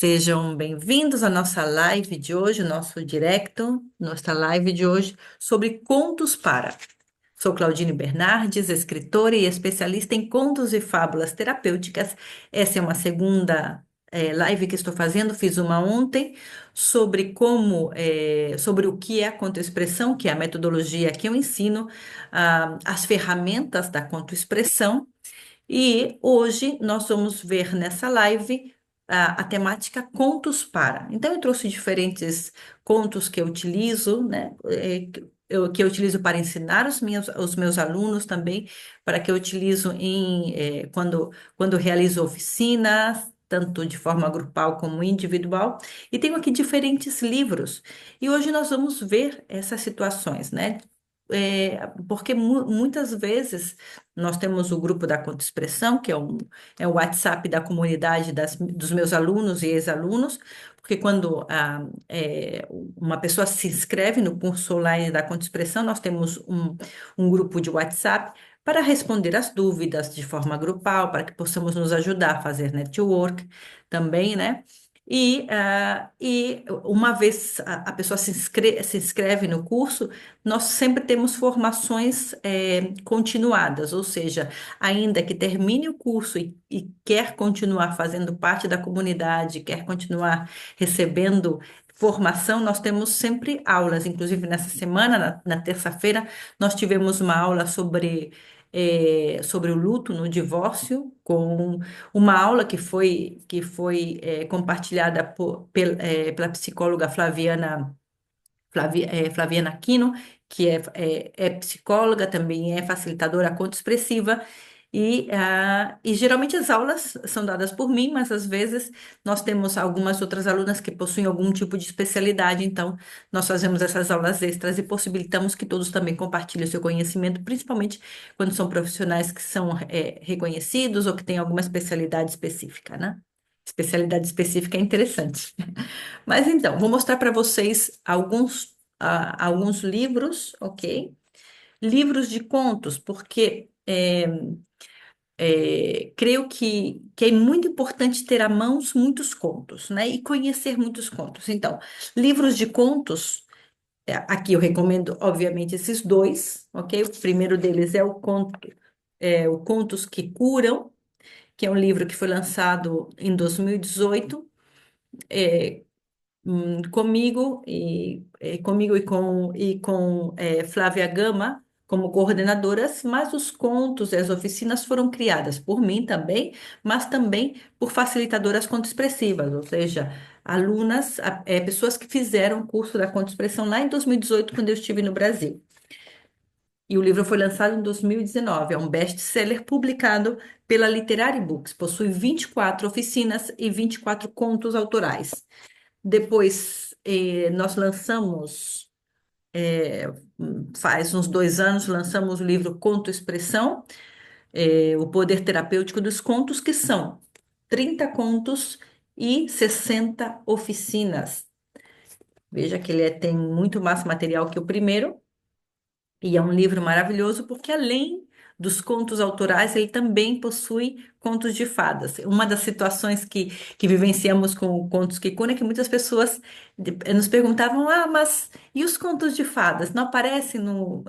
Sejam bem-vindos à nossa live de hoje, nosso directo, nossa live de hoje sobre contos para. Sou Claudine Bernardes, escritora e especialista em contos e fábulas terapêuticas. Essa é uma segunda live que estou fazendo, fiz uma ontem sobre sobre o que é a contoexpressão, que é a metodologia que eu ensino, as ferramentas da contoexpressão. E hoje nós vamos ver nessa live a temática contos para. Então, eu trouxe diferentes contos que eu utilizo, né? Que eu utilizo para ensinar os meus alunos também, para que eu utilizo quando realizo oficinas, tanto de forma grupal como individual. E tenho aqui diferentes livros. E hoje nós vamos ver essas situações, né? Porque muitas vezes nós temos o grupo da Conta Expressão, que é o WhatsApp da comunidade dos meus alunos e ex-alunos, porque quando uma pessoa se inscreve no curso online da Conta Expressão, nós temos um grupo de WhatsApp para responder as dúvidas de forma grupal, para que possamos nos ajudar a fazer network também, né? E uma vez a pessoa se inscreve no curso, nós sempre temos formações continuadas, ou seja, ainda que termine o curso e quer continuar fazendo parte da comunidade, quer continuar recebendo formação, nós temos sempre aulas. Inclusive, nessa semana, na terça-feira, nós tivemos uma aula sobre o luto no divórcio, com uma aula que foi compartilhada pela psicóloga Flaviana Aquino, que é psicóloga, também é facilitadora conto-expressiva, e geralmente as aulas são dadas por mim, mas às vezes nós temos algumas outras alunas que possuem algum tipo de especialidade, então nós fazemos essas aulas extras e possibilitamos que todos também compartilhem o seu conhecimento, principalmente quando são profissionais que são reconhecidos ou que têm alguma especialidade específica, né? Especialidade específica é interessante. Mas então, vou mostrar para vocês alguns livros, ok? Livros de contos, porque creio que é muito importante ter à mão muitos contos, né? E conhecer muitos contos. Então, livros de contos, aqui eu recomendo, obviamente, esses dois, ok? O primeiro deles é o Contos que Curam, que é um livro que foi lançado em 2018. Comigo e com Flávia Gama como coordenadoras, mas os contos e as oficinas foram criadas por mim também, mas também por facilitadoras contoexpressivas, ou seja, pessoas que fizeram o curso da contoexpressão lá em 2018, quando eu estive no Brasil. E o livro foi lançado em 2019, é um best-seller publicado pela Literary Books, possui 24 oficinas e 24 contos autorais. Depois, nós lançamos, faz uns 2 anos, lançamos o livro Conto Expressão, O Poder Terapêutico dos Contos, que são 30 contos e 60 oficinas. Veja que tem muito mais material que o primeiro, e é um livro maravilhoso porque, além dos contos autorais, ele também possui contos de fadas. Uma das situações que vivenciamos com o Contos que Curam é que muitas pessoas nos perguntavam: ah, mas e os contos de fadas? Não aparece não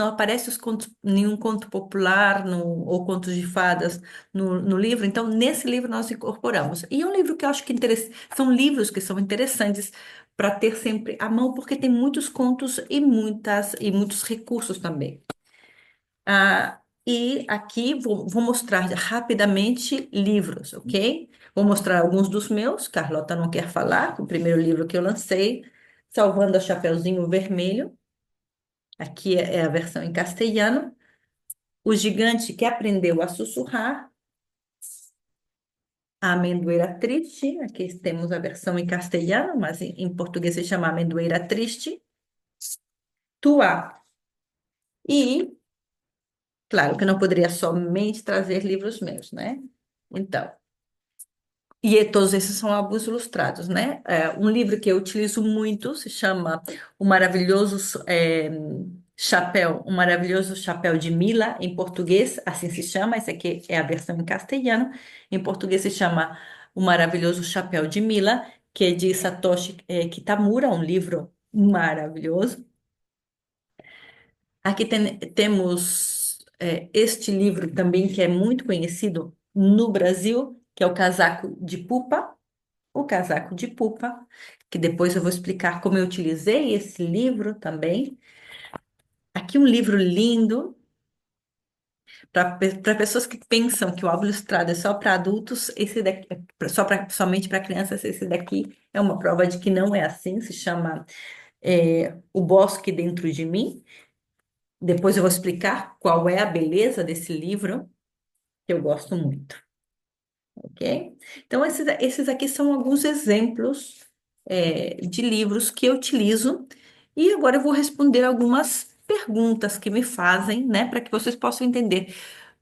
aparece nenhum conto popular ou contos de fadas no livro? Então, nesse livro nós incorporamos. E é um livro que eu acho que são livros que são interessantes para ter sempre à mão, porque tem muitos contos e muitos recursos também. E aqui vou mostrar rapidamente livros, ok? Vou mostrar alguns dos meus. Carlota não quer falar, o primeiro livro que eu lancei, Salvando a Chapeuzinho Vermelho. Aqui é a versão em castelhano. O Gigante que Aprendeu a Sussurrar. A Amendoeira Triste. Aqui temos a versão em castelhano, mas em português se chama Amendoeira Triste. Tuá. E claro que eu não poderia somente trazer livros meus, né? Então, todos esses são álbuns ilustrados, né? Um livro que eu utilizo muito se chama O Maravilhoso Chapéu de Mila, em português, assim se chama, esse aqui é a versão em castelhano, em português se chama O Maravilhoso Chapéu de Mila, que é de Satoshi Kitamura, um livro maravilhoso. Aqui temos este livro também, que é muito conhecido no Brasil, que é o Casaco de Pupa, que depois eu vou explicar como eu utilizei esse livro também. Aqui um livro lindo para pessoas que pensam que o álbum ilustrado é só para adultos, esse daqui somente para crianças, esse daqui é uma prova de que não é assim, se chama O Bosque Dentro de Mim. Depois eu vou explicar qual é a beleza desse livro, que eu gosto muito, ok? Então, esses aqui são alguns exemplos de livros que eu utilizo, e agora eu vou responder algumas perguntas que me fazem, né, para que vocês possam entender.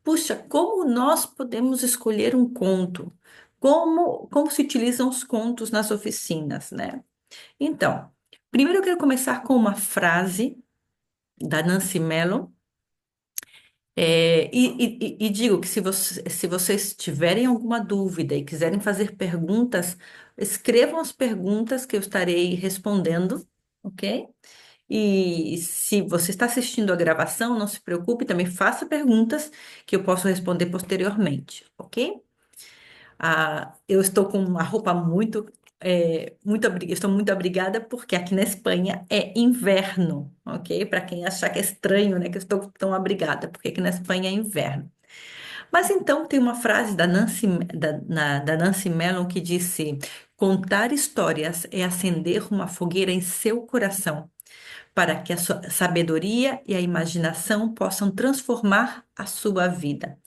Puxa, como nós podemos escolher um conto? Como se utilizam os contos nas oficinas, né? Então, primeiro eu quero começar com uma frase da Nancy Mellon, e digo que se vocês tiverem alguma dúvida e quiserem fazer perguntas, escrevam as perguntas que eu estarei respondendo, ok? E se você está assistindo a gravação, não se preocupe, também faça perguntas que eu posso responder posteriormente, ok? Eu estou com uma roupa estou muito obrigada porque aqui na Espanha é inverno, ok? Para quem achar que é estranho, né, que eu estou tão abrigada, porque aqui na Espanha é inverno. Mas então tem uma frase da Nancy Mellon que disse: contar histórias é acender uma fogueira em seu coração, para que a sua sabedoria e a imaginação possam transformar a sua vida.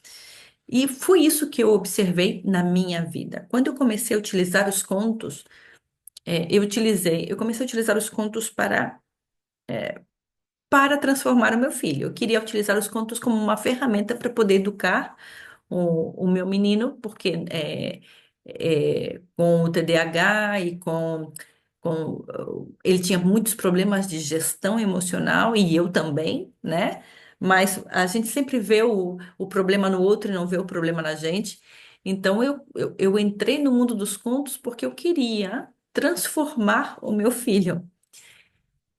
E foi isso que eu observei na minha vida. Quando eu comecei a utilizar os contos, eu comecei a utilizar os contos para transformar o meu filho. Eu queria utilizar os contos como uma ferramenta para poder educar o meu menino, porque com o TDAH e ele tinha muitos problemas de gestão emocional e eu também, né? Mas a gente sempre vê o problema no outro e não vê o problema na gente. Então eu entrei no mundo dos contos porque eu queria transformar o meu filho.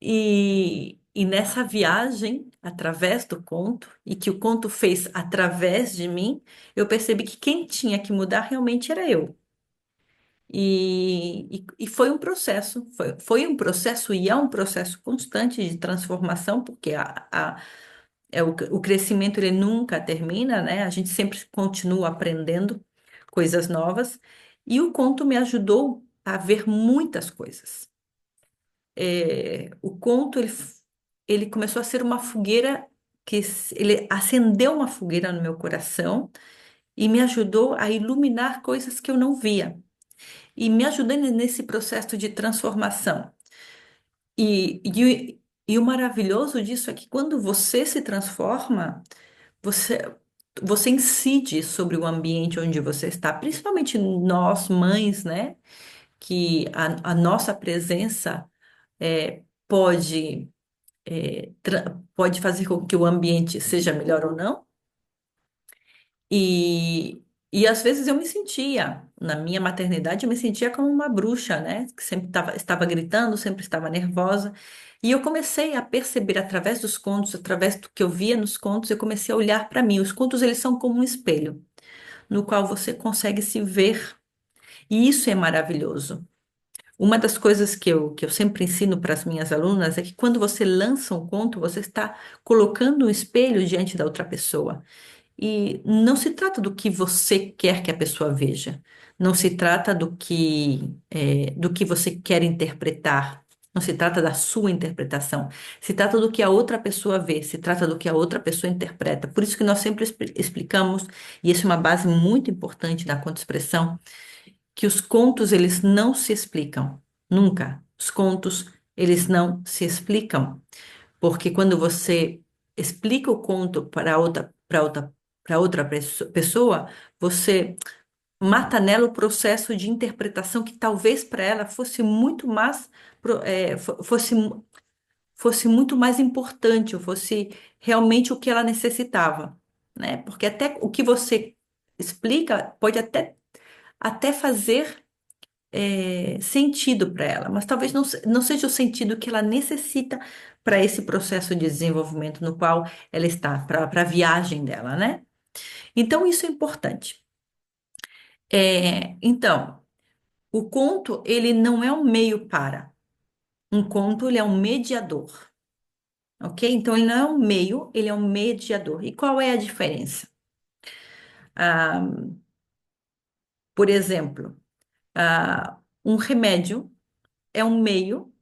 E nessa viagem, através do conto, e que o conto fez através de mim, eu percebi que quem tinha que mudar realmente era eu. E foi um processo, foi um processo e é um processo constante de transformação, porque o crescimento ele nunca termina, né? A gente sempre continua aprendendo coisas novas. E o conto me ajudou a ver muitas coisas. O conto ele começou a ser uma fogueira ele acendeu uma fogueira no meu coração e me ajudou a iluminar coisas que eu não via e me ajudando nesse processo de transformação. E o maravilhoso disso é que quando você se transforma, você você incide sobre o ambiente onde você está, principalmente nós mães, né? Que a nossa presença pode pode fazer com que o ambiente seja melhor ou não. E às vezes eu me sentia, na minha maternidade, eu me sentia como uma bruxa, né? Que sempre estava gritando, sempre estava nervosa. E eu comecei a perceber através dos contos, através do que eu via nos contos, eu comecei a olhar para mim. Os contos, eles são como um espelho, no qual você consegue se ver. E isso é maravilhoso. Uma das coisas que eu sempre ensino para as minhas alunas é que quando você lança um conto, você está colocando um espelho diante da outra pessoa. E não se trata do que você quer que a pessoa veja, não se trata do que você quer interpretar, não se trata da sua interpretação, se trata do que a outra pessoa vê, se trata do que a outra pessoa interpreta. Por isso que nós sempre explicamos, e isso é uma base muito importante da contoexpressão, que os contos eles não se explicam, nunca. Os contos eles não se explicam. Porque quando você explica o conto para outra pessoa, você mata nela o processo de interpretação que talvez para ela fosse muito mais pro- é, fo- fosse, fosse muito mais importante, ou fosse realmente o que ela necessitava, né? Porque até o que você explica pode até até fazer sentido para ela, mas talvez não seja o sentido que ela necessita para esse processo de desenvolvimento no qual ela está, para a viagem dela, né? Então, isso é importante. Então, o conto, ele não é um meio para. Um conto, ele é um mediador, ok? Então, ele não é um meio, ele é um mediador. E qual é a diferença? Ah, por exemplo, um remédio é um meio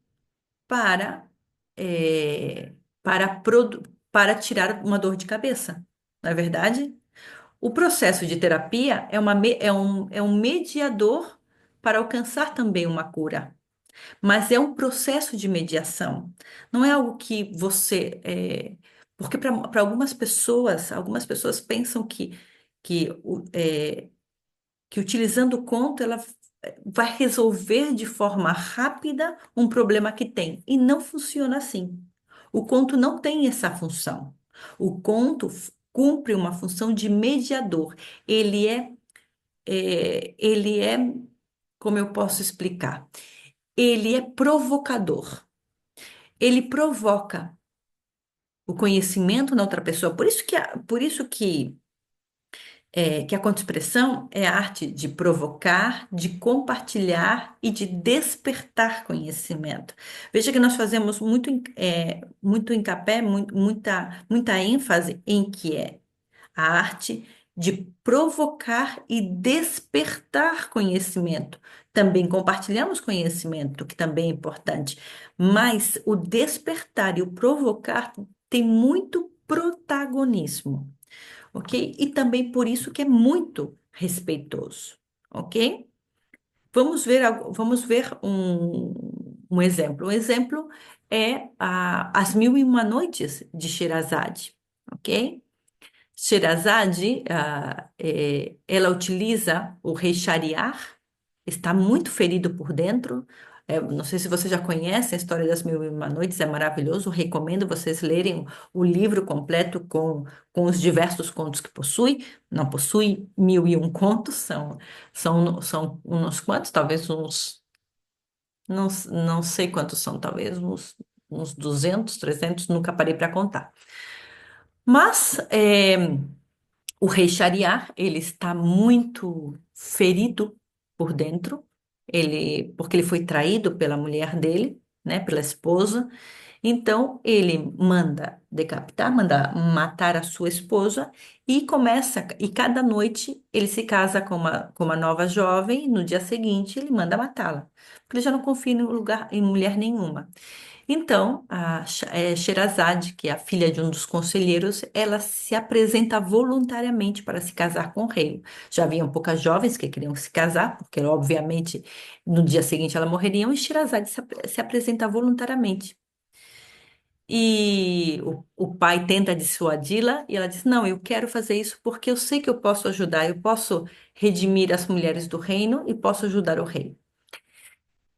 para, eh, para tirar uma dor de cabeça, não é verdade? O processo de terapia é um mediador para alcançar também uma cura. Mas é um processo de mediação. Não é algo que você. Porque para algumas pessoas pensam que utilizando o conto ela vai resolver de forma rápida um problema que tem. E não funciona assim. O conto não tem essa função. O conto cumpre uma função de mediador. Ele ele é, como eu posso explicar? Ele é provocador. Ele provoca o conhecimento na outra pessoa. Por isso que a contra-expressão é a arte de provocar, de compartilhar e de despertar conhecimento. Veja que nós fazemos muito encapé, muita ênfase em que é a arte de provocar e despertar conhecimento. Também compartilhamos conhecimento, que também é importante, mas o despertar e o provocar tem muito protagonismo, ok? E também por isso que é muito respeitoso, ok? Vamos ver um exemplo. Um exemplo é As Mil e Uma Noites de Sherazade, ok? Sherazade, ela utiliza o rei Shariar, está muito ferido por dentro. Não sei se você já conhece a história das Mil e Uma Noites, é maravilhoso. Recomendo vocês lerem o livro completo com os diversos contos que possui. Não possui mil e um contos, são uns quantos, talvez não sei quantos são, talvez uns 200, 300, nunca parei para contar. Mas o rei Shariar, ele está muito ferido por dentro, porque ele foi traído pela mulher dele, né, pela esposa. Então, ele manda decapitar, manda matar a sua esposa e cada noite ele se casa com uma nova jovem, e no dia seguinte ele manda matá-la, porque ele já não confia em mulher nenhuma. Então, Sherazade, que é a filha de um dos conselheiros, ela se apresenta voluntariamente para se casar com o rei. Já haviam poucas jovens que queriam se casar, porque, obviamente, no dia seguinte ela morreriam, e Sherazade se apresenta voluntariamente. E o pai tenta dissuadi-la, e ela diz: Não, eu quero fazer isso porque eu sei que eu posso ajudar, eu posso redimir as mulheres do reino e posso ajudar o rei.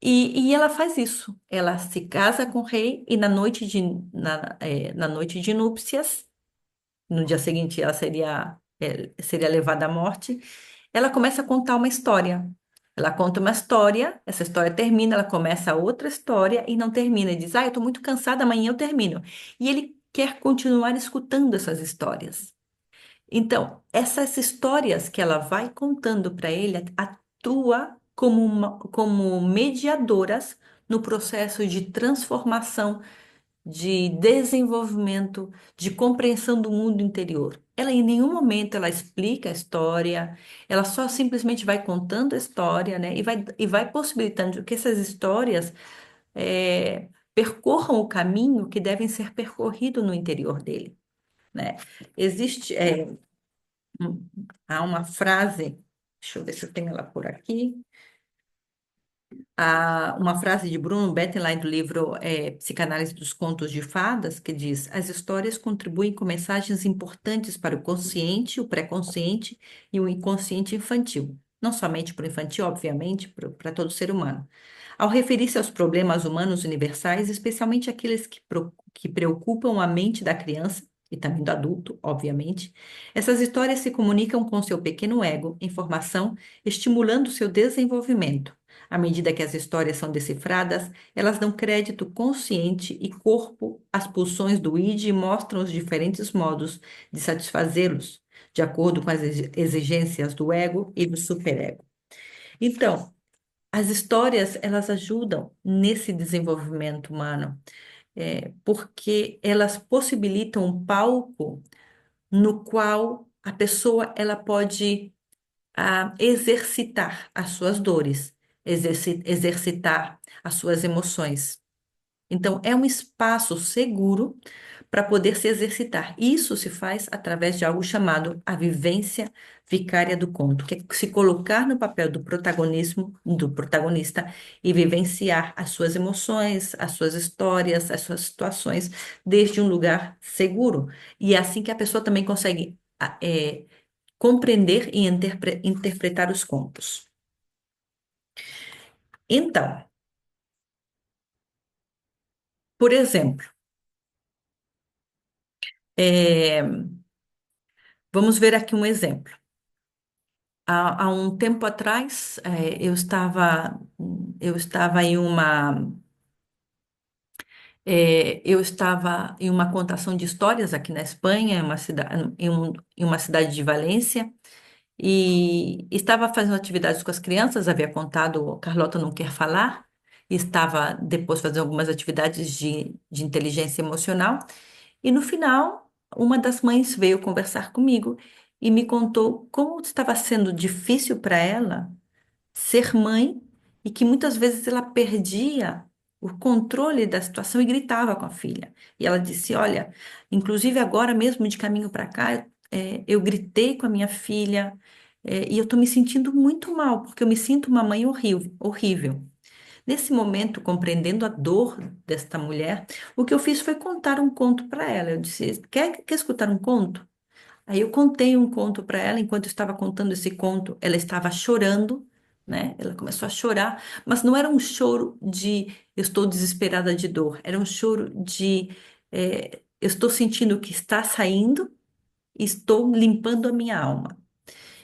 E ela faz isso. Ela se casa com o rei e na noite de núpcias, no dia seguinte ela seria levada à morte, ela começa a contar uma história. Ela conta uma história, essa história termina, ela começa outra história e não termina. E diz, eu estou muito cansada, amanhã eu termino. E ele quer continuar escutando essas histórias. Então, essas histórias que ela vai contando para ele atua como mediadoras no processo de transformação, de desenvolvimento, de compreensão do mundo interior. Ela em nenhum momento ela explica a história, ela só simplesmente vai contando a história, né? E vai possibilitando que essas histórias percorram o caminho que devem ser percorrido no interior dele, né? Existe, Hum, há uma frase, deixa eu ver se eu tenho ela por aqui. Há uma frase de Bruno Bettelheim do livro Psicanálise dos Contos de Fadas, que diz: As histórias contribuem com mensagens importantes para o consciente, o pré-consciente e o inconsciente infantil. Não somente para o infantil, obviamente, para todo ser humano. Ao referir-se aos problemas humanos universais, especialmente aqueles que preocupam a mente da criança, e também do adulto, obviamente, essas histórias se comunicam com seu pequeno ego em formação, estimulando seu desenvolvimento. À medida que as histórias são decifradas, elas dão crédito consciente e corpo às pulsões do id e mostram os diferentes modos de satisfazê-los, de acordo com as exigências do ego e do superego. Então, as histórias, elas ajudam nesse desenvolvimento humano, porque elas possibilitam um palco no qual a pessoa ela pode exercitar as suas dores, exercitar as suas emoções. Então, é um espaço seguro para poder se exercitar. Isso se faz através de algo chamado a vivência vicária do conto, que é se colocar no papel do protagonismo, do protagonista e vivenciar as suas emoções, as suas histórias, as suas situações desde um lugar seguro. E é assim que a pessoa também consegue compreender e interpretar os contos. Então, por exemplo, é, vamos ver aqui um exemplo. Há um tempo atrás, eu estava em eu estava em uma contação de histórias aqui na Espanha, em uma cidade de Valência, e estava fazendo atividades com as crianças, havia contado Carlota Não Quer Falar, e estava depois fazendo algumas atividades de inteligência emocional, e no final, uma das mães veio conversar comigo e me contou como estava sendo difícil para ela ser mãe e que muitas vezes ela perdia o controle da situação e gritava com a filha. E ela disse: Olha, inclusive agora mesmo de caminho para cá, eu gritei com a minha filha, e eu estou me sentindo muito mal, porque eu me sinto uma mãe horrível, horrível. Nesse momento, compreendendo a dor desta mulher, o que eu fiz foi contar um conto para ela. Eu disse: quer escutar um conto? Aí eu contei um conto para ela. Enquanto eu estava contando esse conto, ela estava chorando, né? Ela começou a chorar, mas não era um choro de eu estou desesperada de dor, era um choro de eu estou sentindo que está saindo e estou limpando a minha alma.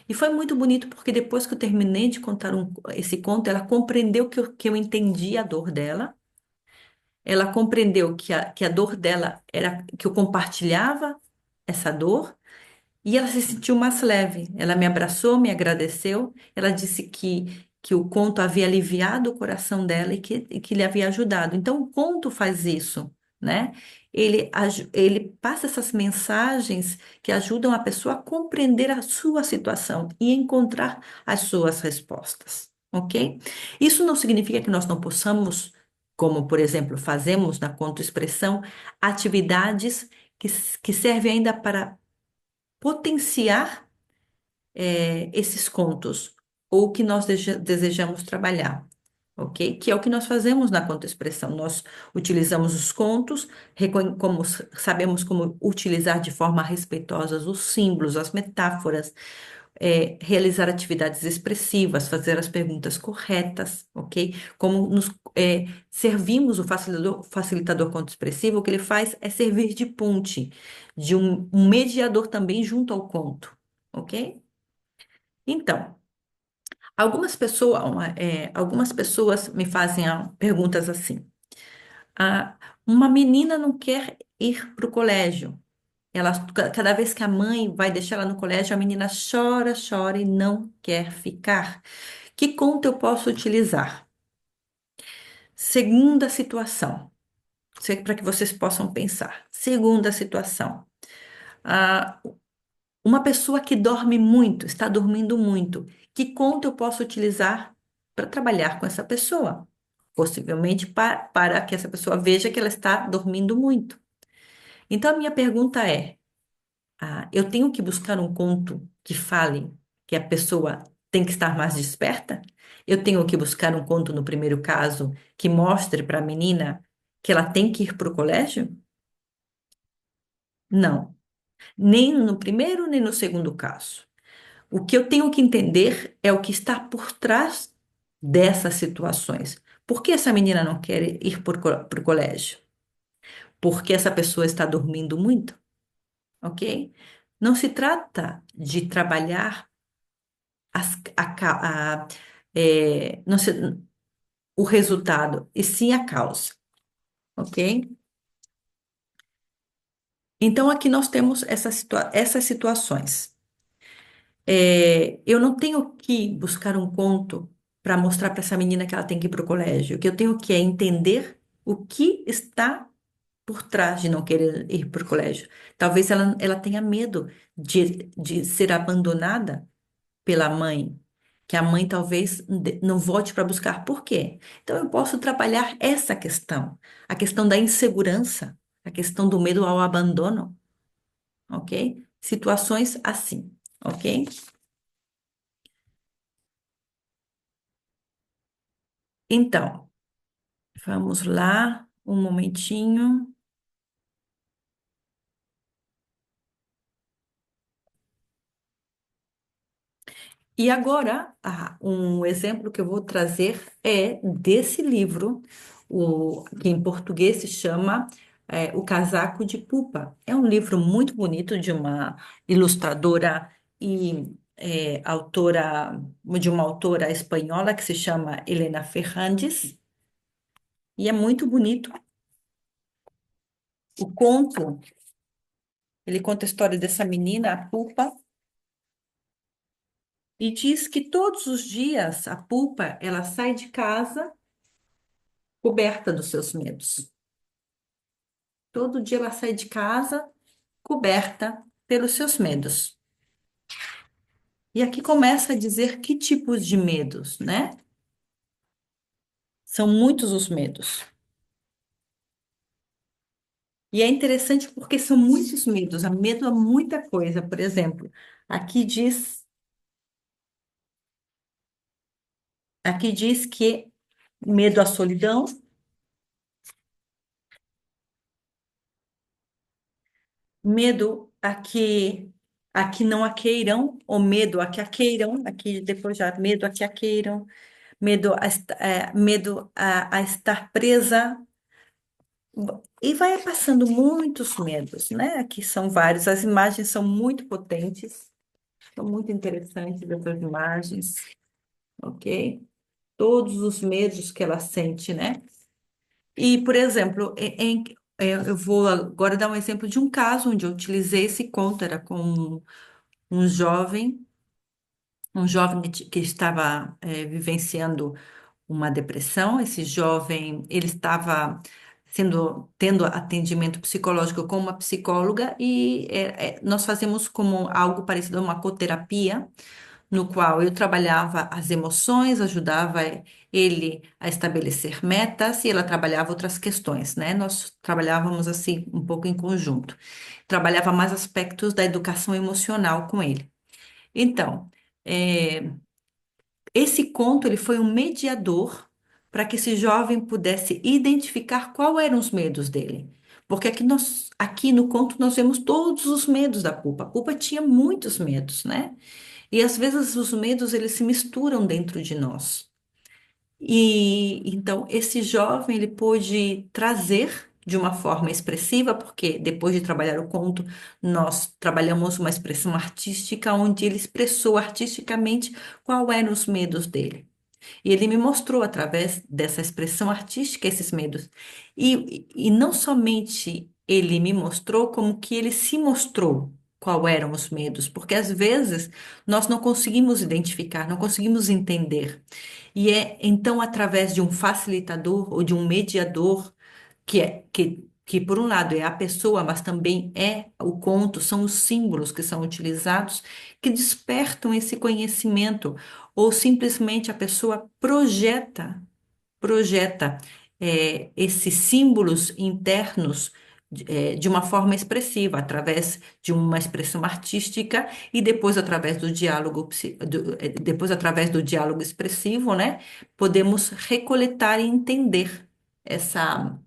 E foi muito bonito porque depois que eu terminei de contar esse conto, ela compreendeu que eu entendi a dor dela. Ela compreendeu que a dor dela era que eu compartilhava essa dor e ela se sentiu mais leve. Ela me abraçou, me agradeceu. Ela disse que o conto havia aliviado o coração dela e que lhe havia ajudado. Então, o conto faz isso, né? Ele passa essas mensagens que ajudam a pessoa a compreender a sua situação e encontrar as suas respostas, ok? Isso não significa que nós não possamos, como, por exemplo, fazemos na conto-expressão, atividades que servem ainda para potenciar esses contos ou o que nós desejamos trabalhar, ok? Que é o que nós fazemos na contoexpressão. Nós utilizamos os contos, sabemos como utilizar de forma respeitosa os símbolos, as metáforas, realizar atividades expressivas, fazer as perguntas corretas, ok? Como servimos o facilitador conto-expressivo, o que ele faz é servir de ponte, de um mediador também junto ao conto, ok? Então, algumas pessoas me fazem perguntas assim. Ah, uma menina não quer ir para o colégio. Cada vez que a mãe vai deixar ela no colégio, a menina chora, chora e não quer ficar. Que conta eu posso utilizar? Segunda situação, para que vocês possam pensar. Segunda situação. Ah, uma pessoa que dorme muito, está dormindo muito. Que conta eu posso utilizar para trabalhar com essa pessoa? Possivelmente para que essa pessoa veja que ela está dormindo muito. Então, a minha pergunta é: eu tenho que buscar um conto que fale que a pessoa tem que estar mais desperta? Eu tenho que buscar um conto, no primeiro caso, que mostre para a menina que ela tem que ir para o colégio? Não, nem no primeiro nem no segundo caso. O que eu tenho que entender é o que está por trás dessas situações. Por que essa menina não quer ir para o colégio? Porque essa pessoa está dormindo muito? ok? Não se trata de trabalhar não o resultado, e sim a causa, ok? Então, aqui nós temos essas situações. Eu não tenho que buscar um conto para mostrar para essa menina que ela tem que ir para o colégio. O que eu tenho que é entender o que está por trás de não querer ir para o colégio. Talvez ela tenha medo de ser abandonada pela mãe, que a mãe talvez não volte para buscar. Por quê? Então, eu posso trabalhar essa questão, a questão da insegurança, a questão do medo ao abandono, ok? Situações assim, ok? Então, vamos lá, um momentinho. E agora, um exemplo que eu vou trazer é desse livro, que em português se chama O Casaco de Pupa. É um livro muito bonito de uma ilustradora e de uma autora espanhola que se chama Helena Ferrandes. E é muito bonito. O conto, ele conta a história dessa menina, a Pupa, e diz que todos os dias a Pupa, ela sai de casa coberta dos seus medos. Todo dia ela sai de casa coberta pelos seus medos. E aqui começa a dizer que tipos de medos, né? São muitos os medos. E é interessante porque são muitos medos. Há medo a muita coisa. Por exemplo, aqui diz, aqui diz que medo à solidão, medo a que não a queiram, ou medo a que a queiram, aqui depois já medo a que a queiram, medo a estar presa. E vai passando muitos medos, né? Aqui são vários. As imagens são muito potentes, são muito interessantes essas imagens, ok? Todos os medos que ela sente, né? E, por exemplo, eu vou agora dar um exemplo de um caso onde eu utilizei esse conto, era com um jovem, que estava vivenciando uma depressão. Esse jovem, ele estava tendo atendimento psicológico com uma psicóloga e nós fazemos como algo parecido a uma coterapia, no qual eu trabalhava as emoções, ajudava ele a estabelecer metas e ela trabalhava outras questões, né? Nós trabalhávamos assim um pouco em conjunto. Trabalhava mais aspectos da educação emocional com ele. Então, eh, esse conto ele foi um mediador para que esse jovem pudesse identificar quais eram os medos dele. Porque aqui no conto nós vemos todos os medos da Pupa. A Pupa tinha muitos medos, né? E às vezes os medos eles se misturam dentro de nós. E então esse jovem ele pôde trazer de uma forma expressiva, porque depois de trabalhar o conto, nós trabalhamos uma expressão artística onde ele expressou artisticamente quais eram os medos dele. E ele me mostrou através dessa expressão artística esses medos. E não somente ele me mostrou, como que ele se mostrou qual eram os medos, porque às vezes nós não conseguimos identificar, não conseguimos entender. E é então através de um facilitador ou de um mediador que por um lado é a pessoa, mas também é o conto, são os símbolos que são utilizados que despertam esse conhecimento, ou simplesmente a pessoa projeta esses símbolos internos de uma forma expressiva, através de uma expressão artística e depois através do diálogo, depois através do diálogo expressivo, né? Podemos recoletar e entender essa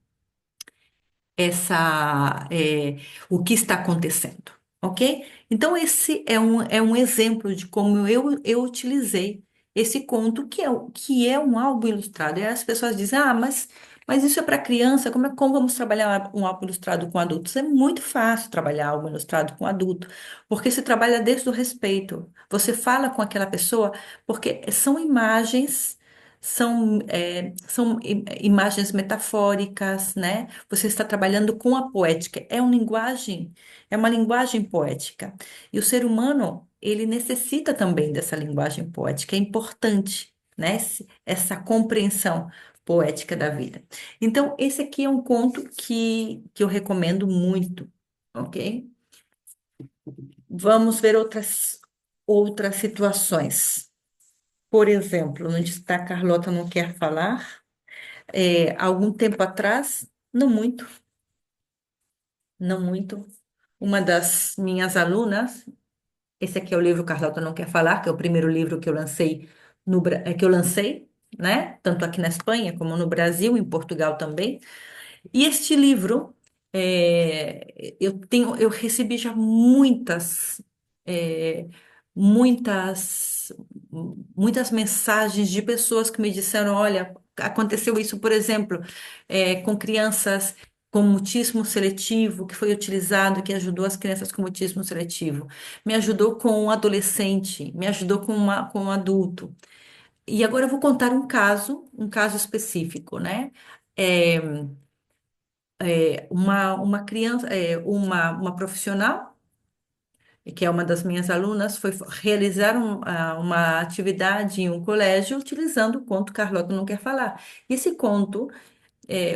o que está acontecendo, ok? Então, esse é um exemplo de como eu utilizei esse conto, que é um álbum ilustrado. E as pessoas dizem, ah, mas Mas isso é para criança, como vamos trabalhar um álbum ilustrado com adultos? É muito fácil trabalhar álbum ilustrado com adulto, porque se trabalha desde o respeito. Você fala com aquela pessoa, porque são imagens, são imagens metafóricas, né? Você está trabalhando com a poética. É uma linguagem poética. E o ser humano, ele necessita também dessa linguagem poética. É importante, né? Essa compreensão poética da vida. Então, esse aqui é um conto que eu recomendo muito, ok? Vamos ver outras situações. Por exemplo, onde está Carlota não quer falar, algum tempo atrás, não muito, não muito, uma das minhas alunas, esse aqui é o livro Carlota não quer falar, que é o primeiro livro que eu lancei que eu lancei, né? Tanto aqui na Espanha como no Brasil, em Portugal também. E este livro, eu recebi já é, muitas, muitas mensagens de pessoas que me disseram, olha, aconteceu isso, por exemplo, com crianças com mutismo seletivo, que foi utilizado, que ajudou as crianças com mutismo seletivo, me ajudou com um adolescente, me ajudou com um adulto. E agora eu vou contar um caso específico, né? É, uma criança, uma profissional, que é uma das minhas alunas, foi realizar uma atividade em um colégio utilizando o conto Carlota Não Quer Falar. Esse conto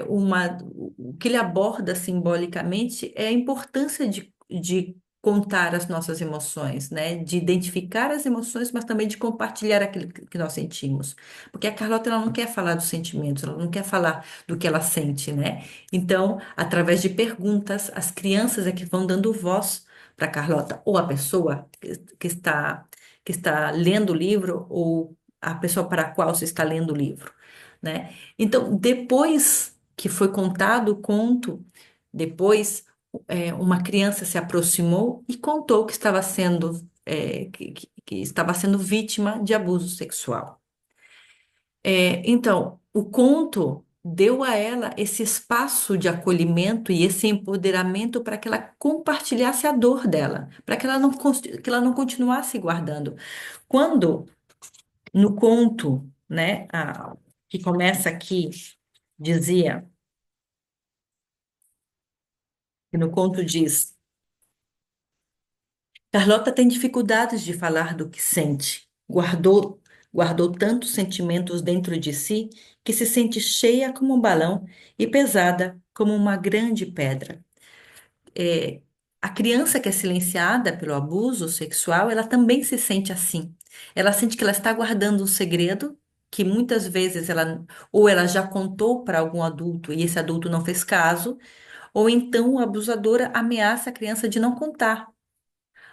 o que ele aborda simbolicamente é a importância de contar as nossas emoções, né? De identificar as emoções, mas também de compartilhar aquilo que nós sentimos. Porque a Carlota ela não quer falar dos sentimentos, ela não quer falar do que ela sente, né? Então, através de perguntas, as crianças é que vão dando voz para a Carlota, ou a pessoa que está lendo o livro, ou a pessoa para a qual se está lendo o livro, né? Então, depois que foi contado o conto, depois uma criança se aproximou e contou que estava que estava sendo vítima de abuso sexual. Então, o conto deu a ela esse espaço de acolhimento e esse empoderamento para que ela compartilhasse a dor dela, para que que ela não continuasse guardando. Quando no conto, né, que começa aqui, dizia, que no conto diz: Carlota tem dificuldades de falar do que sente. Guardou tantos sentimentos dentro de si que se sente cheia como um balão e pesada como uma grande pedra. É, a criança que é silenciada pelo abuso sexual, ela também se sente assim. Ela sente que ela está guardando um segredo que muitas vezes ou ela já contou para algum adulto e esse adulto não fez caso, ou então o abusador ameaça a criança de não contar.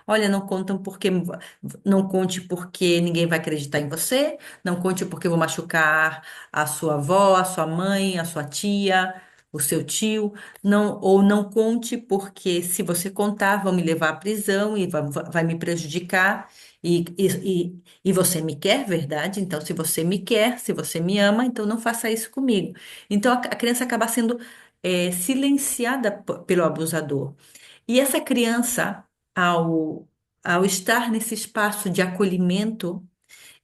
Olha, não conte porque ninguém vai acreditar em você, não conte porque eu vou machucar a sua avó, a sua mãe, a sua tia, o seu tio, não, ou não conte porque se você contar vão me levar à prisão e vai me prejudicar e você me quer, verdade? Então, se você me quer, se você me ama, então não faça isso comigo. Então, a criança acaba sendo silenciada pelo abusador. E essa criança, ao, ao estar nesse espaço de acolhimento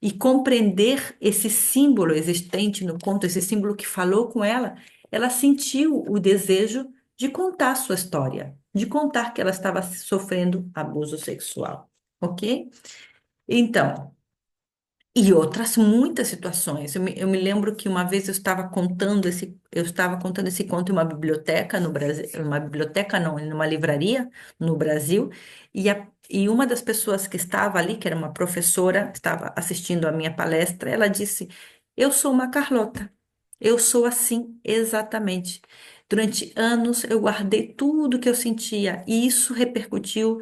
e compreender esse símbolo existente no conto, esse símbolo que falou com ela, ela sentiu o desejo de contar sua história, de contar que ela estava sofrendo abuso sexual, ok? Então, e outras muitas situações. Eu me lembro que uma vez eu estava contando esse conto em uma biblioteca no Brasil, uma biblioteca não, numa livraria no Brasil, e uma das pessoas que estava ali, que era uma professora, que estava assistindo a minha palestra, ela disse: Eu sou uma Carlota, eu sou assim, exatamente. Durante anos eu guardei tudo que eu sentia, e isso repercutiu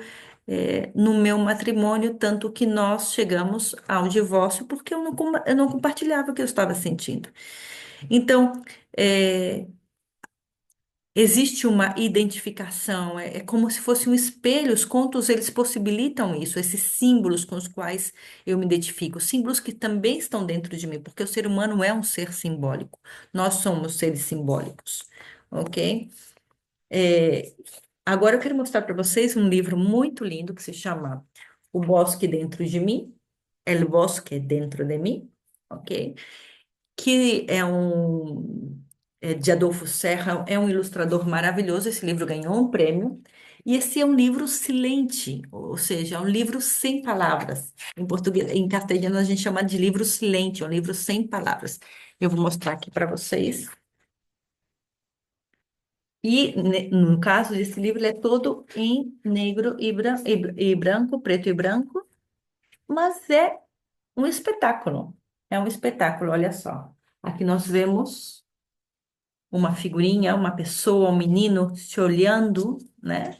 no meu matrimônio, tanto que nós chegamos ao divórcio porque eu não compartilhava o que eu estava sentindo. Então, é, Existe uma identificação, é como se fosse um espelho. Os contos, eles possibilitam isso, esses símbolos com os quais eu me identifico, símbolos que também estão dentro de mim, porque o ser humano é um ser simbólico. Nós somos seres simbólicos, ok? É, agora eu quero mostrar para vocês um livro muito lindo que se chama O Bosque Dentro de Mim, El Bosque Dentro de Mim, ok? Que é de Adolfo Serra, é um ilustrador maravilhoso. Esse livro ganhou um prêmio. E esse é um livro silente, ou seja, é um livro sem palavras. Em português, em castelhano a gente chama de livro silente, é um livro sem palavras. Eu vou mostrar aqui para vocês. E no caso desse livro, ele é todo em negro e branco, preto e branco, mas é um espetáculo. É um espetáculo, olha só. Aqui nós vemos uma figurinha, uma pessoa, um menino se olhando, né?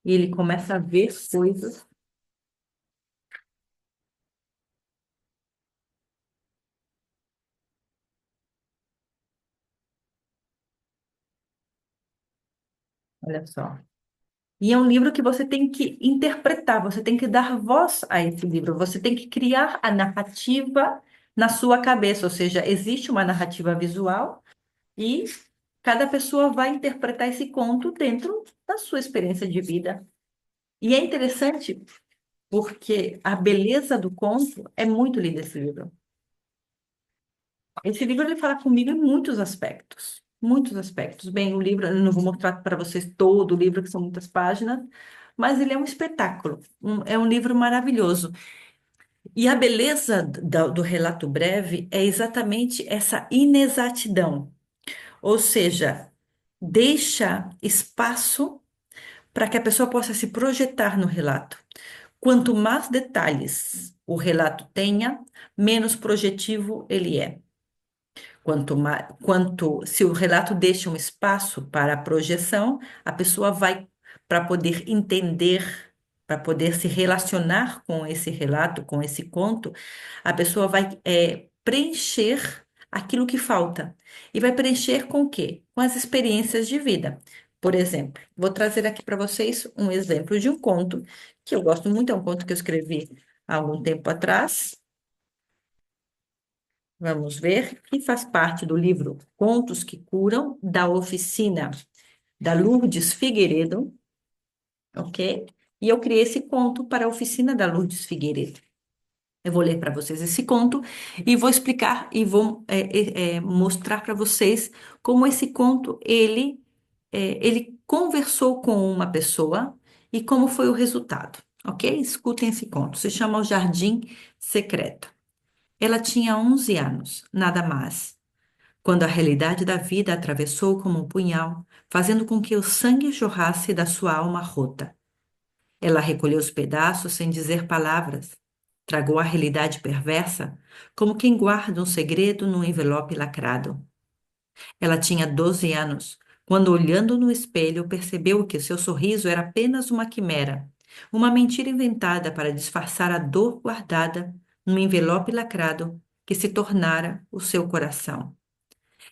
E ele começa a ver coisas. Olha só. E é um livro que você tem que interpretar, você tem que dar voz a esse livro, você tem que criar a narrativa na sua cabeça, ou seja, existe uma narrativa visual e cada pessoa vai interpretar esse conto dentro da sua experiência de vida. E é interessante porque a beleza do conto é muito linda esse livro. Esse livro ele fala comigo em muitos aspectos. Muitos aspectos. Bem, o livro, eu não vou mostrar para vocês todo o livro, que são muitas páginas, mas ele é um espetáculo. É um livro maravilhoso. E a beleza do relato breve é exatamente essa inexatidão. Ou seja, deixa espaço para que a pessoa possa se projetar no relato. Quanto mais detalhes o relato tenha, menos projetivo ele é. Se o relato deixa um espaço para a projeção, a pessoa vai, para poder entender, para poder se relacionar com esse relato, com esse conto, a pessoa vai preencher aquilo que falta. E vai preencher com o quê? Com as experiências de vida. Por exemplo, vou trazer aqui para vocês um exemplo de um conto que eu gosto muito, é um conto que eu escrevi há algum tempo atrás. Vamos ver, que faz parte do livro Contos que Curam, da oficina da Lourdes Figueiredo, ok? E eu criei esse conto para a oficina da Lourdes Figueiredo. Eu vou ler para vocês esse conto e vou explicar e vou mostrar para vocês como esse conto ele conversou com uma pessoa e como foi o resultado, ok? Escutem esse conto. Se chama O Jardim Secreto. Ela tinha 11 anos, nada mais, quando a realidade da vida a atravessou como um punhal, fazendo com que o sangue jorrasse da sua alma rota. Ela recolheu os pedaços sem dizer palavras. Tragou a realidade perversa, como quem guarda um segredo num envelope lacrado. Ela tinha 12 anos, quando, olhando no espelho, percebeu que seu sorriso era apenas uma quimera, uma mentira inventada para disfarçar a dor guardada num envelope lacrado que se tornara o seu coração.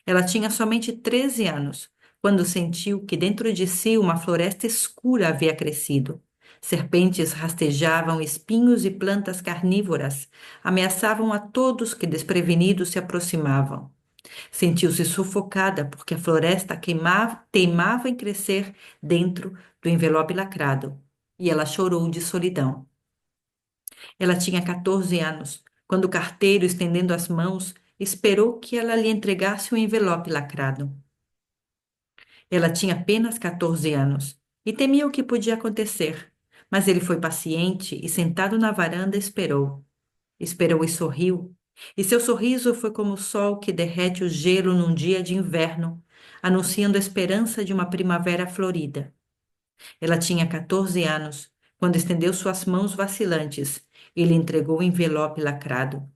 Ela tinha somente 13 anos, quando sentiu que dentro de si uma floresta escura havia crescido. Serpentes rastejavam, espinhos e plantas carnívoras ameaçavam a todos que desprevenidos se aproximavam. Sentiu-se sufocada porque a floresta teimava em crescer dentro do envelope lacrado, e ela chorou de solidão. Ela tinha 14 anos, quando o carteiro, estendendo as mãos, esperou que ela lhe entregasse o envelope lacrado. Ela tinha apenas 14 anos e temia o que podia acontecer, mas ele foi paciente e, sentado na varanda, esperou. Esperou e sorriu. E seu sorriso foi como o sol que derrete o gelo num dia de inverno, anunciando a esperança de uma primavera florida. Ela tinha 14 anos, quando estendeu suas mãos vacilantes e lhe entregou o envelope lacrado.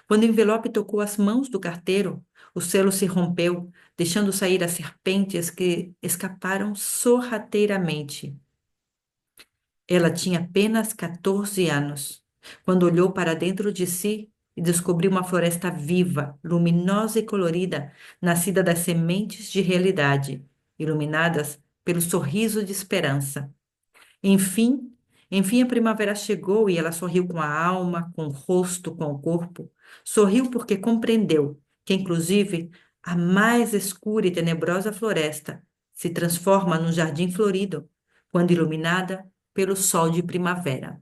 Quando o envelope tocou as mãos do carteiro, o selo se rompeu, deixando sair as serpentes que escaparam sorrateiramente. Ela tinha apenas 14 anos, quando olhou para dentro de si e descobri uma floresta viva, luminosa e colorida, nascida das sementes de realidade, iluminadas pelo sorriso de esperança. Enfim, enfim a primavera chegou e ela sorriu com a alma, com o rosto, com o corpo. Sorriu porque compreendeu que, inclusive, a mais escura e tenebrosa floresta se transforma num jardim florido quando iluminada pelo sol de primavera.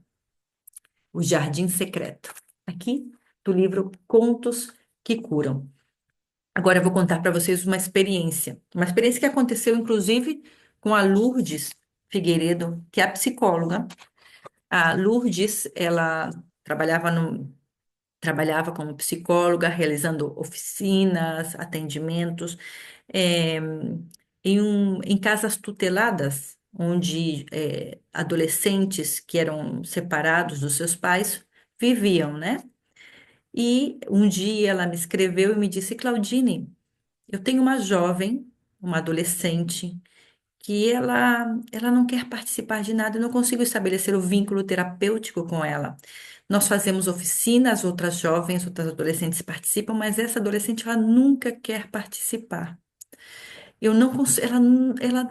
O Jardim Secreto. Aqui do livro Contos que Curam. Agora eu vou contar para vocês uma experiência que aconteceu inclusive com a Lourdes Figueiredo, que é a psicóloga. A Lourdes, ela trabalhava no, trabalhava como psicóloga, realizando oficinas, atendimentos, eh, em casas tuteladas, onde adolescentes que eram separados dos seus pais viviam, né? E um dia ela me escreveu e me disse, Claudine, eu tenho uma jovem, uma adolescente, que ela não quer participar de nada, eu não consigo estabelecer o vínculo terapêutico com ela. Nós fazemos oficinas, outras jovens, outras adolescentes participam, mas essa adolescente ela nunca quer participar. Eu não consigo, ela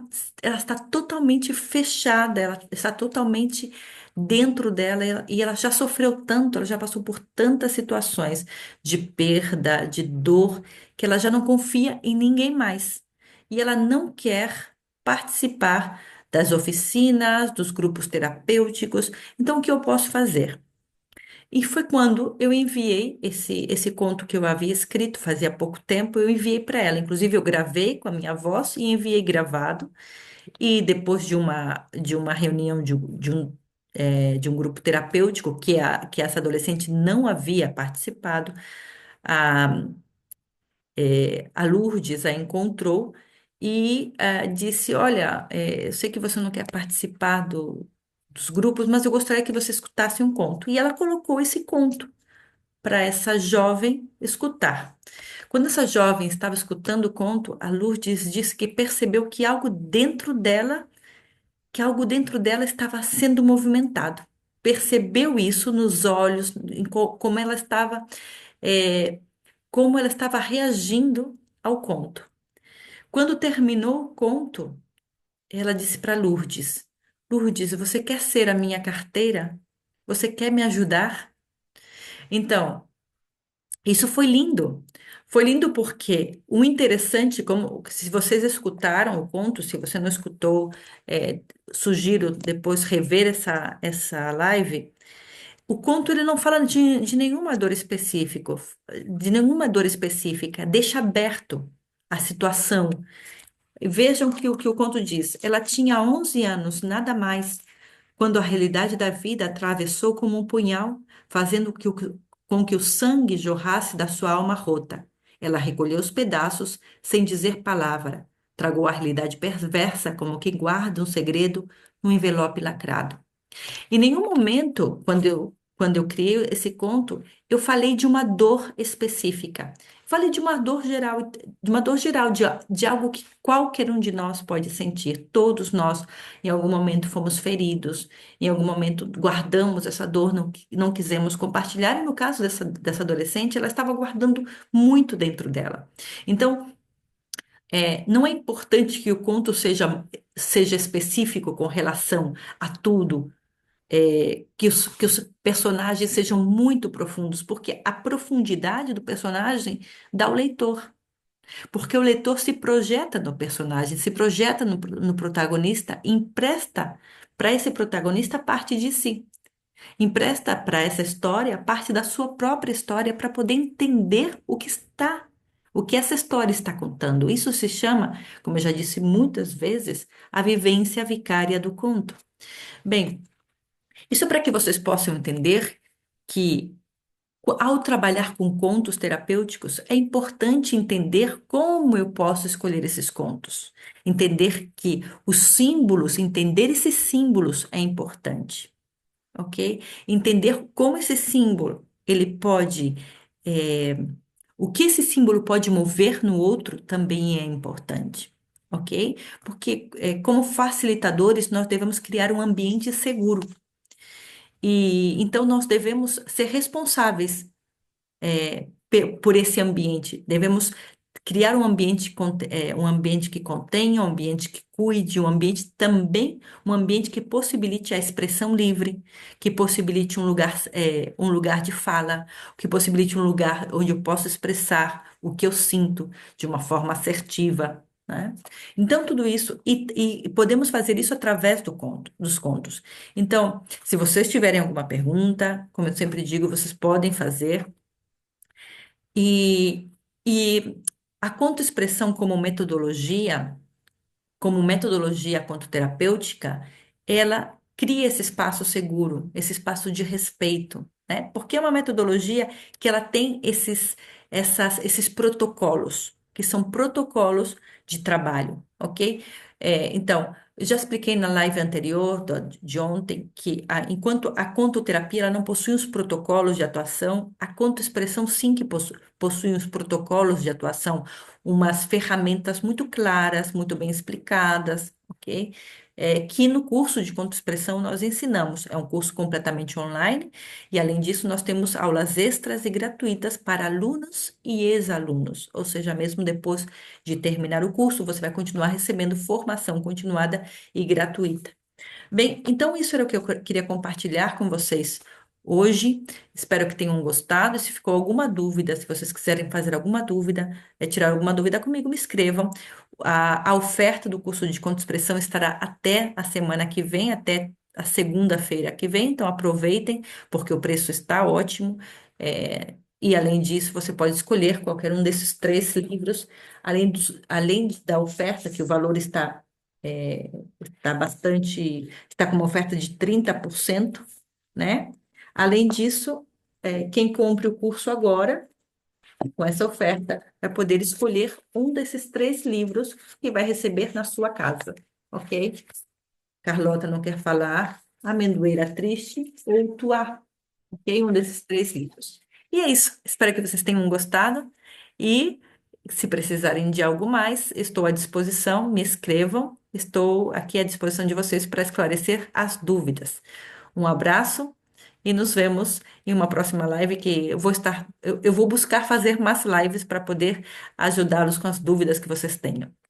está totalmente fechada, ela está totalmente dentro dela e ela já sofreu tanto, ela já passou por tantas situações de perda, de dor, que ela já não confia em ninguém mais. E ela não quer participar das oficinas, dos grupos terapêuticos. Então, o que eu posso fazer? E foi quando eu enviei esse conto que eu havia escrito fazia pouco tempo, eu enviei para ela. Inclusive, eu gravei com a minha voz e enviei gravado. E depois de uma reunião de um grupo terapêutico que essa adolescente não havia participado, a, a Lourdes a encontrou e disse: Olha, eu sei que você não quer participar dos grupos, mas eu gostaria que você escutasse um conto. E ela colocou esse conto para essa jovem escutar. Quando essa jovem estava escutando o conto, a Lourdes disse que percebeu que algo dentro dela estava sendo movimentado. Percebeu isso nos olhos, como ela estava, eh, como ela estava reagindo ao conto. Quando terminou o conto, ela disse para Lourdes: Lourdes, você quer ser a minha carteira? Você quer me ajudar? Então, isso foi lindo. Foi lindo porque o interessante, como se vocês escutaram o conto, se você não escutou, é, sugiro depois rever essa live. O conto ele não fala de nenhuma dor específica, deixa aberto a situação. Vejam que o conto diz. Ela tinha 11 anos, nada mais, quando a realidade da vida atravessou como um punhal, fazendo com que o sangue jorrasse da sua alma rota. Ela recolheu os pedaços sem dizer palavra. Tragou a realidade perversa como quem guarda um segredo num envelope lacrado. Em nenhum momento, quando eu criei esse conto, eu falei de uma dor específica. Falei de uma dor geral, de algo que qualquer um de nós pode sentir. Todos nós, em algum momento, fomos feridos, em algum momento guardamos essa dor, não quisemos compartilhar. E no caso dessa adolescente, ela estava guardando muito dentro dela. Então, não é importante que o conto seja específico com relação a tudo, que os personagens sejam muito profundos, porque a profundidade do personagem dá ao leitor. Porque o leitor se projeta no personagem, se projeta no protagonista, e empresta para esse protagonista parte de si. Empresta para essa história parte da sua própria história para poder entender o que essa história está contando. Isso se chama, como eu já disse muitas vezes, a vivência vicária do conto. Bem, isso é para que vocês possam entender que, ao trabalhar com contos terapêuticos, é importante entender como eu posso escolher esses contos. Entender esses símbolos é importante, ok? Entender como esse símbolo, eh, o que esse símbolo pode mover no outro também é importante, ok? Porque, como facilitadores, nós devemos criar um ambiente seguro. E então nós devemos ser responsáveis por esse ambiente. Devemos criar um ambiente, um ambiente que contenha, um ambiente que cuide, um ambiente também, um ambiente que possibilite a expressão livre, que possibilite um lugar de fala, que possibilite um lugar onde eu possa expressar o que eu sinto de uma forma assertiva. Né? Então, tudo isso, e podemos fazer isso através dos contos. Então, se vocês tiverem alguma pergunta, como eu sempre digo, vocês podem fazer. E, e a contoexpressão como metodologia quantoterapêutica, ela cria esse espaço seguro, esse espaço de respeito, né? Porque é uma metodologia que ela tem esses protocolos, que são protocolos de trabalho, ok? Então, eu já expliquei na live anterior, de ontem, que enquanto a contoterapia ela não possui os protocolos de atuação, a contoexpressão sim que possui os protocolos de atuação, umas ferramentas muito claras, muito bem explicadas, ok? Que no curso de contoexpressão nós ensinamos. É um curso completamente online e, além disso, nós temos aulas extras e gratuitas para alunos e ex-alunos, ou seja, mesmo depois de terminar o curso, você vai continuar recebendo formação continuada e gratuita. Bem, então isso era o que eu queria compartilhar com vocês hoje. Espero que tenham gostado. Se ficou alguma dúvida, se vocês quiserem fazer alguma dúvida, tirar alguma dúvida comigo, me escrevam. A oferta do curso de conto-expressão estará até a semana que vem, até a segunda-feira que vem. Então aproveitem, porque o preço está ótimo. E além disso, você pode escolher qualquer um desses três livros, além da oferta, que o valor é, está bastante, está com uma oferta de 30%, né? Além disso, quem compre o curso agora, com essa oferta, vai poder escolher um desses três livros que vai receber na sua casa, ok? Carlota não quer falar, Amendoeira Triste ou Tuá, ok? Um desses três livros. E é isso. Espero que vocês tenham gostado e, se precisarem de algo mais, estou à disposição. Me escrevam. Estou aqui à disposição de vocês para esclarecer as dúvidas. Um abraço e nos vemos em uma próxima live que eu vou buscar fazer mais lives para poder ajudá-los com as dúvidas que vocês tenham.